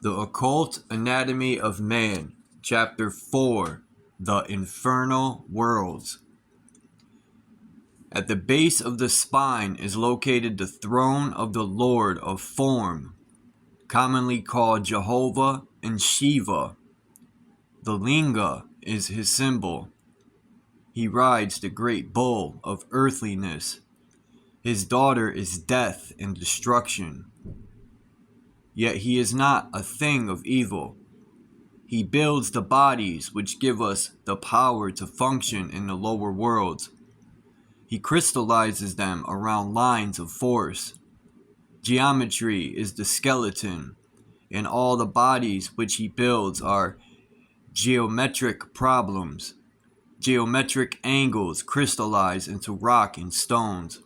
The Occult Anatomy of Man, Chapter 4, The Infernal Worlds. At the base of the spine is located the throne of the Lord of Form, commonly called Jehovah and Shiva. The linga is his symbol. He rides the great bull of earthliness. His daughter is death and destruction. Yet he is not a thing of evil. He builds the bodies which give us the power to function in the lower worlds. He crystallizes them around lines of force. Geometry is the skeleton, and all the bodies which he builds are geometric problems. Geometric angles crystallize into rock and stones.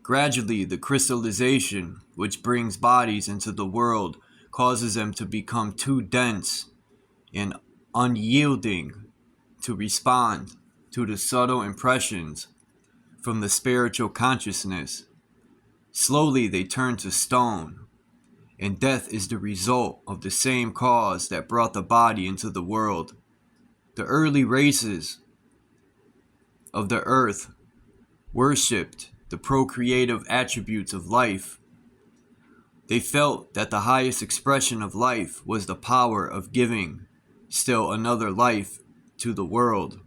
Gradually, the crystallization, which brings bodies into the world, causes them to become too dense and unyielding to respond to the subtle impressions from the spiritual consciousness. Slowly they turn to stone, and death is the result of the same cause that brought the body into the world. The early races of the earth worshipped the procreative attributes of life. They felt that the highest expression of life was the power of giving still another life to the world.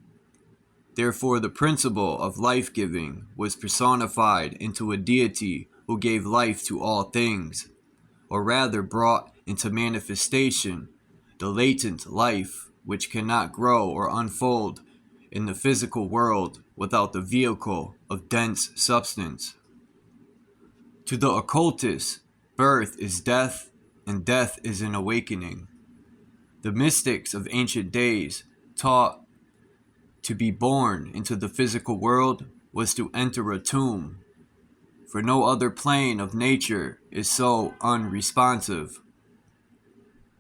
Therefore, the principle of life-giving was personified into a deity who gave life to all things, or rather brought into manifestation the latent life which cannot grow or unfold in the physical world without the vehicle of dense substance. To the occultist, birth is death, and death is an awakening. The mystics of ancient days taught to be born into the physical world was to enter a tomb, for no other plane of nature is so unresponsive,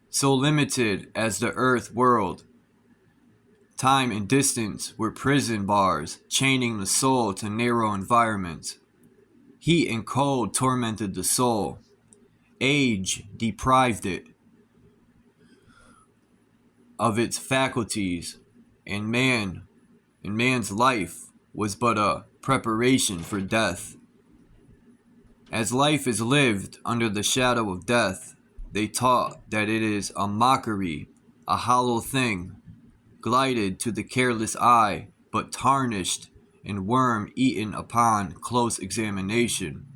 so limited as the earth world. Time and distance were prison bars, chaining the soul to narrow environments. Heat and cold tormented the soul. Age deprived it of its faculties, and man's life was but a preparation for death. As life is lived under the shadow of death, they taught that it is a mockery, a hollow thing, glided to the careless eye, but tarnished and worm-eaten upon close examination.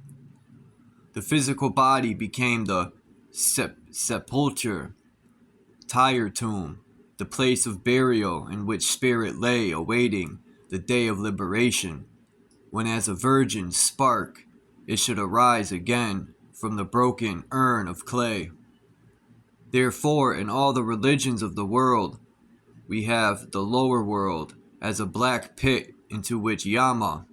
The physical body became the sepulchre, tire tomb, the place of burial in which spirit lay awaiting the day of liberation, when as a virgin spark it should arise again from the broken urn of clay. Therefore, in all the religions of the world, we have the lower world as a black pit into which Yama,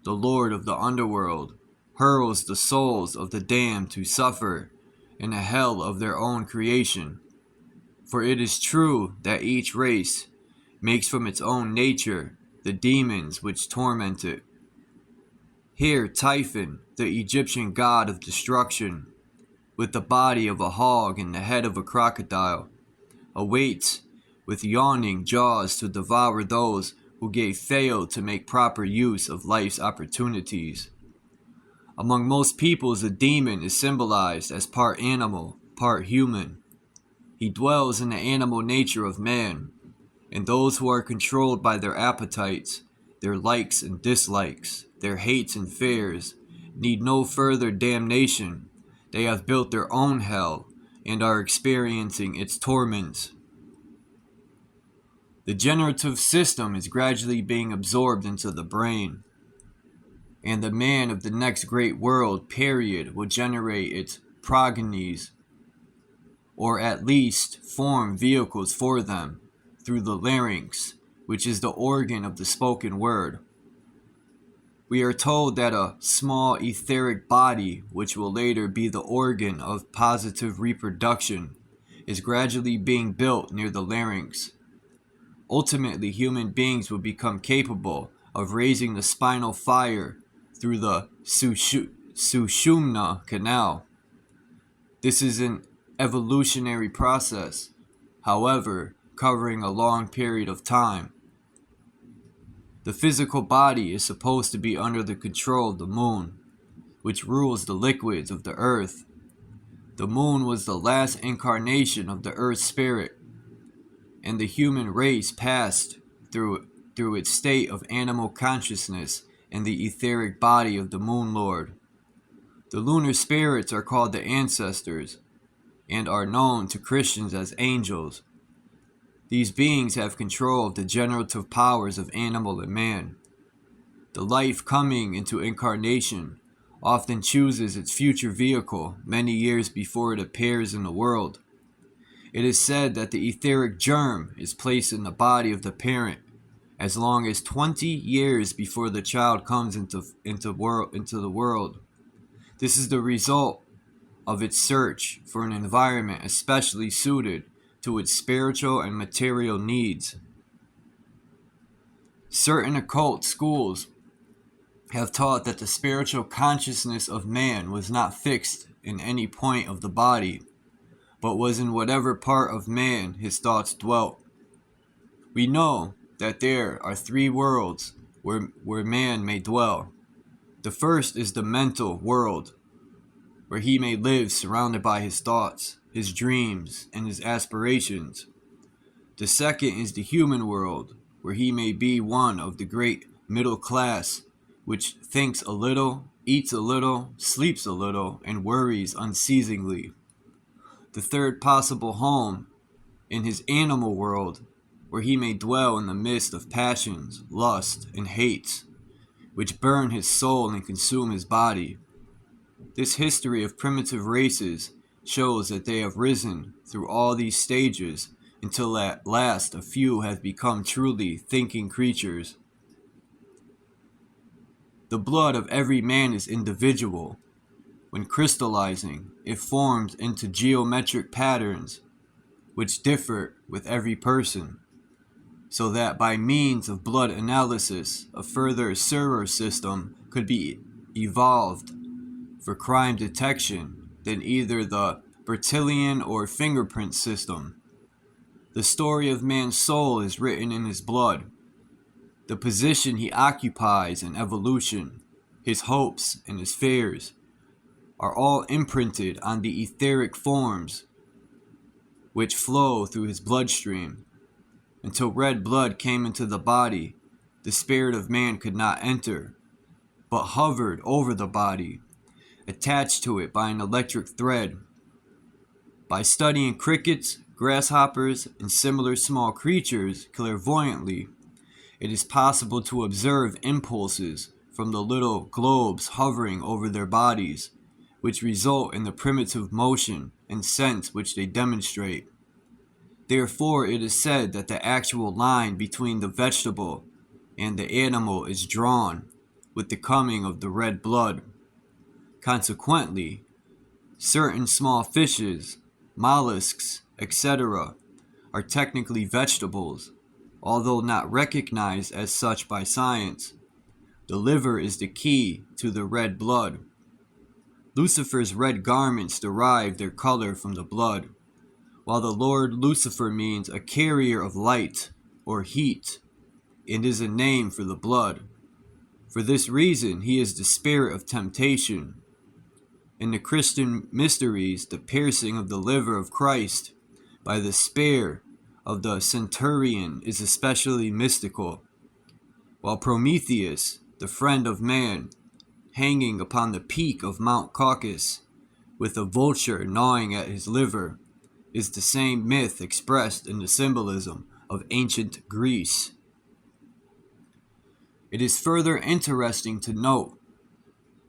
the lord of the underworld, hurls the souls of the damned to suffer in a hell of their own creation. For it is true that each race makes from its own nature the demons which torment it. Here Typhon, the Egyptian god of destruction, with the body of a hog and the head of a crocodile, awaits with yawning jaws to devour those who failed to make proper use of life's opportunities. Among most peoples, a demon is symbolized as part animal, part human. He dwells in the animal nature of man, and those who are controlled by their appetites, their likes and dislikes, their hates and fears, need no further damnation. They have built their own hell and are experiencing its torments. The generative system is gradually being absorbed into the brain, and the man of the next great world period will generate its progenies, or at least form vehicles for them, through the larynx, which is the organ of the spoken word. We are told that a small etheric body, which will later be the organ of positive reproduction, is gradually being built near the larynx. Ultimately, human beings will become capable of raising the spinal fire through the Sushumna canal. This is an evolutionary process, however, covering a long period of time. The physical body is supposed to be under the control of the moon, which rules the liquids of the earth. The moon was the last incarnation of the earth spirit, and the human race passed through its state of animal consciousness in the etheric body of the Moon Lord. The lunar spirits are called the ancestors, and are known to Christians as angels. These beings have control of the generative powers of animal and man. The life coming into incarnation often chooses its future vehicle many years before it appears in the world. It is said that the etheric germ is placed in the body of the parent as long as 20 years before the child comes into the world. This is the result of its search for an environment especially suited to its spiritual and material needs. Certain occult schools have taught that the spiritual consciousness of man was not fixed in any point of the body, but was in whatever part of man his thoughts dwelt. We know that there are 3 worlds where man may dwell. The first is the mental world, where he may live surrounded by his thoughts, his dreams, and his aspirations. The second is the human world, where he may be one of the great middle class, which thinks a little, eats a little, sleeps a little, and worries unceasingly. The third possible home in his animal world, where he may dwell in the midst of passions, lust, and hate, which burn his soul and consume his body. This history of primitive races shows that they have risen through all these stages until at last a few have become truly thinking creatures. The blood of every man is individual. When crystallizing, it forms into geometric patterns, which differ with every person, so that by means of blood analysis, a further server system could be evolved for crime detection than either the Bertillon or fingerprint system. The story of man's soul is written in his blood. The position he occupies in evolution, his hopes and his fears, are all imprinted on the etheric forms which flow through his bloodstream. Until red blood came into the body, the spirit of man could not enter, but hovered over the body, attached to it by an electric thread. By studying crickets, grasshoppers, and similar small creatures clairvoyantly, it is possible to observe impulses from the little globes hovering over their bodies, which result in the primitive motion and sense which they demonstrate. Therefore, it is said that the actual line between the vegetable and the animal is drawn with the coming of the red blood. Consequently, certain small fishes, mollusks, etc., are technically vegetables, although not recognized as such by science. The liver is the key to the red blood. Lucifer's red garments derive their color from the blood, while the Lord Lucifer means a carrier of light or heat, and is a name for the blood. For this reason, he is the spirit of temptation. In the Christian mysteries, the piercing of the liver of Christ by the spear of the centurion is especially mystical, while Prometheus, the friend of man, hanging upon the peak of Mount Caucasus, with a vulture gnawing at his liver, is the same myth expressed in the symbolism of ancient Greece. It is further interesting to note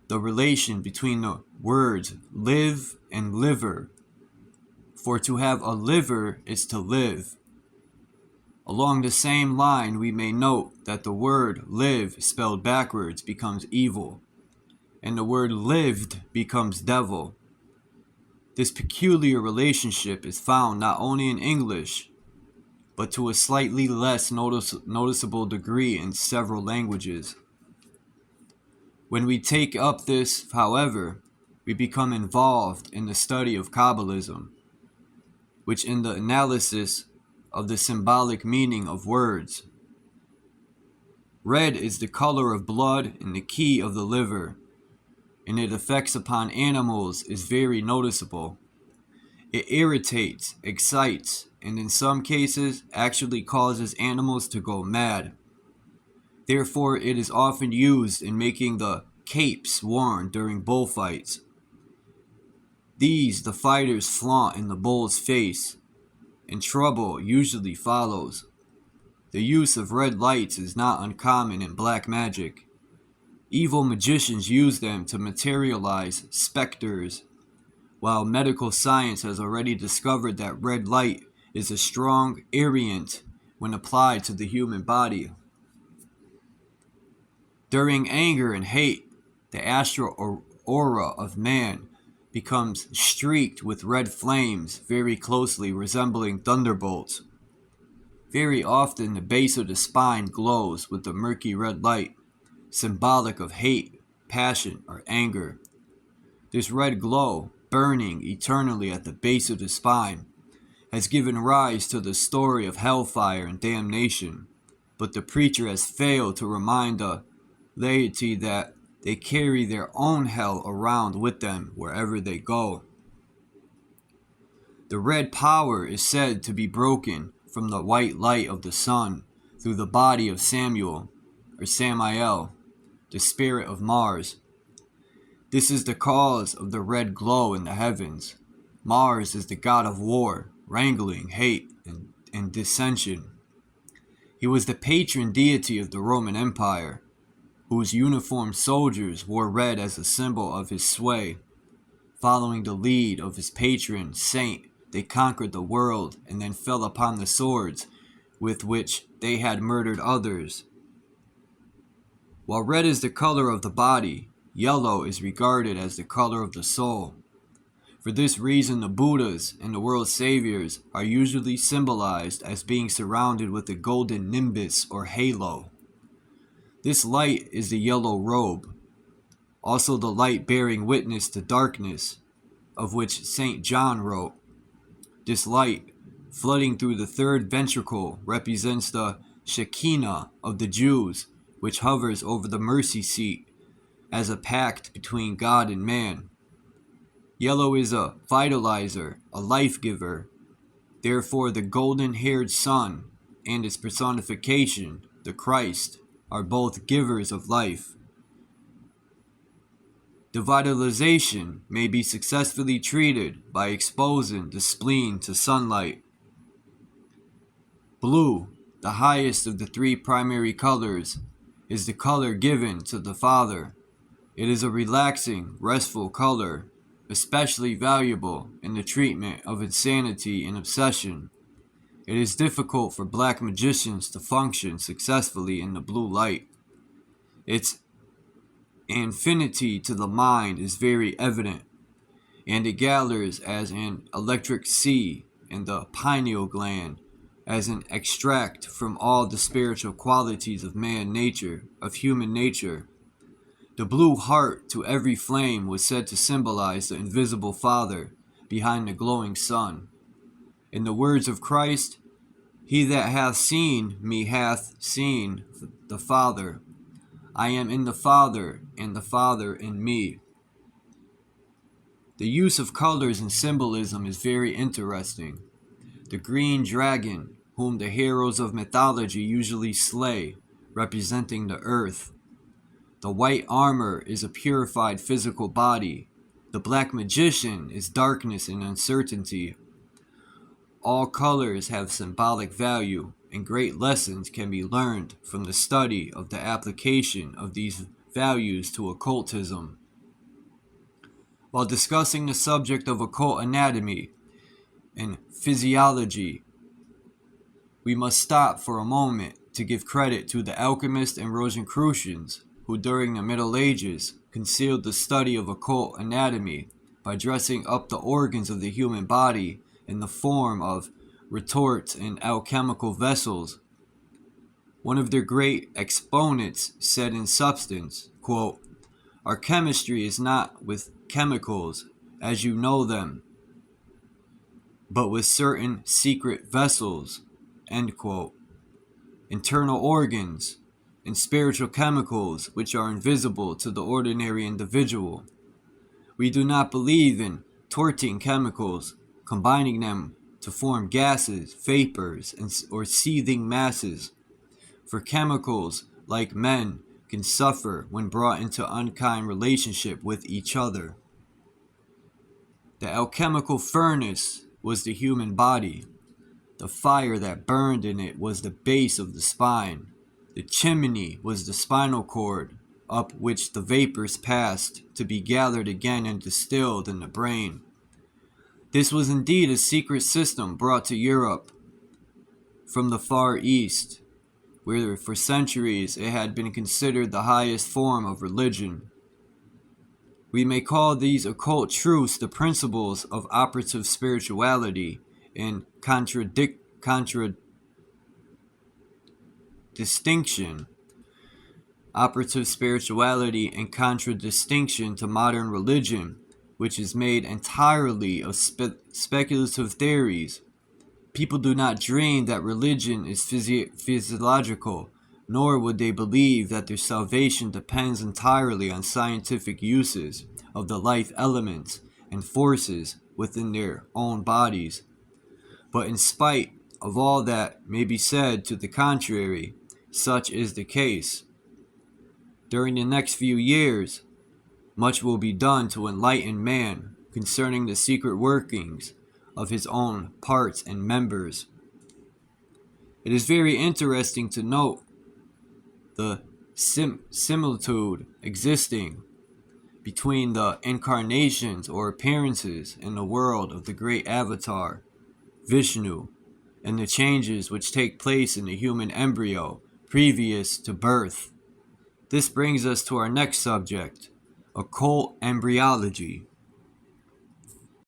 the relation between the words live and liver, for to have a liver is to live. Along the same line, we may note that the word live spelled backwards becomes evil, and the word lived becomes devil. This peculiar relationship is found not only in English, but to a slightly less noticeable degree in several languages. When we take up this, however, we become involved in the study of Kabbalism, which in the analysis of the symbolic meaning of words. Red is the color of blood and the key of the liver, and its effects upon animals is very noticeable. It irritates, excites, and in some cases actually causes animals to go mad. Therefore, it is often used in making the capes worn during bullfights. These the fighters flaunt in the bull's face, and trouble usually follows. The use of red lights is not uncommon in black magic. Evil magicians use them to materialize specters, while medical science has already discovered that red light is a strong irritant when applied to the human body. During anger and hate, the astral aura of man becomes streaked with red flames very closely resembling thunderbolts. Very often the base of the spine glows with the murky red light, symbolic of hate, passion, or anger. This red glow, burning eternally at the base of the spine, has given rise to the story of hellfire and damnation, but the preacher has failed to remind the laity that they carry their own hell around with them wherever they go. The red power is said to be broken from the white light of the sun through the body of Samuel, or Samael, the spirit of Mars. This is the cause of the red glow in the heavens. Mars is the god of war, wrangling, hate, and dissension. He was the patron deity of the Roman Empire, whose uniformed soldiers wore red as a symbol of his sway. Following the lead of his patron saint, they conquered the world and then fell upon the swords with which they had murdered others. While red is the color of the body, yellow is regarded as the color of the soul. For this reason, the Buddhas and the world saviors are usually symbolized as being surrounded with a golden nimbus or halo. This light is the yellow robe, also the light bearing witness to darkness, of which St. John wrote. This light, flooding through the third ventricle, represents the Shekinah of the Jews, which hovers over the mercy seat as a pact between God and man. Yellow is a vitalizer, a life giver. Therefore, the golden-haired sun and its personification, the Christ, are both givers of life. The vitalization may be successfully treated by exposing the spleen to sunlight. Blue, the highest of the three primary colors, is the color given to the Father. It is a relaxing, restful color, especially valuable in the treatment of insanity and obsession. It is difficult for black magicians to function successfully in the blue light. Its affinity to the mind is very evident, and it gathers as an electric sea in the pineal gland, as an extract from all the spiritual qualities of human nature. The blue heart to every flame was said to symbolize the invisible Father behind the glowing sun. In the words of Christ, "He that hath seen me hath seen the Father. I am in the Father, and the Father in me." The use of colors in symbolism is very interesting. The green dragon, whom the heroes of mythology usually slay, representing the earth. The white armor is a purified physical body. The black magician is darkness and uncertainty. All colors have symbolic value, and great lessons can be learned from the study of the application of these values to occultism. While discussing the subject of occult anatomy and physiology, we must stop for a moment to give credit to the alchemists and Rosicrucians, who during the Middle Ages concealed the study of occult anatomy by dressing up the organs of the human body in the form of retorts and alchemical vessels. One of their great exponents said in substance, quote, "Our chemistry is not with chemicals as you know them. but with certain secret vessels, end quote, internal organs, and spiritual chemicals which are invisible to the ordinary individual. We do not believe in torting chemicals, combining them to form gases, vapors, or seething masses, for chemicals, like men, can suffer when brought into unkind relationship with each other. The alchemical furnace was the human body. The fire that burned in it was the base of the spine. The chimney was the spinal cord, up which the vapors passed to be gathered again and distilled in the brain. This was indeed a secret system brought to Europe from the Far East, where for centuries it had been considered the highest form of religion. We may call these occult truths the principles of operative spirituality and contradistinction. Operative spirituality in contradistinction to modern religion, which is made entirely of speculative theories. People do not dream that religion is physiological, nor would they believe that their salvation depends entirely on scientific uses of the life elements and forces within their own bodies. But in spite of all that may be said to the contrary, such is the case. During the next few years, much will be done to enlighten man concerning the secret workings of his own parts and members. It is very interesting to note the similitude existing between the incarnations or appearances in the world of the great avatar, Vishnu, and the changes which take place in the human embryo previous to birth. This brings us to our next subject, occult embryology.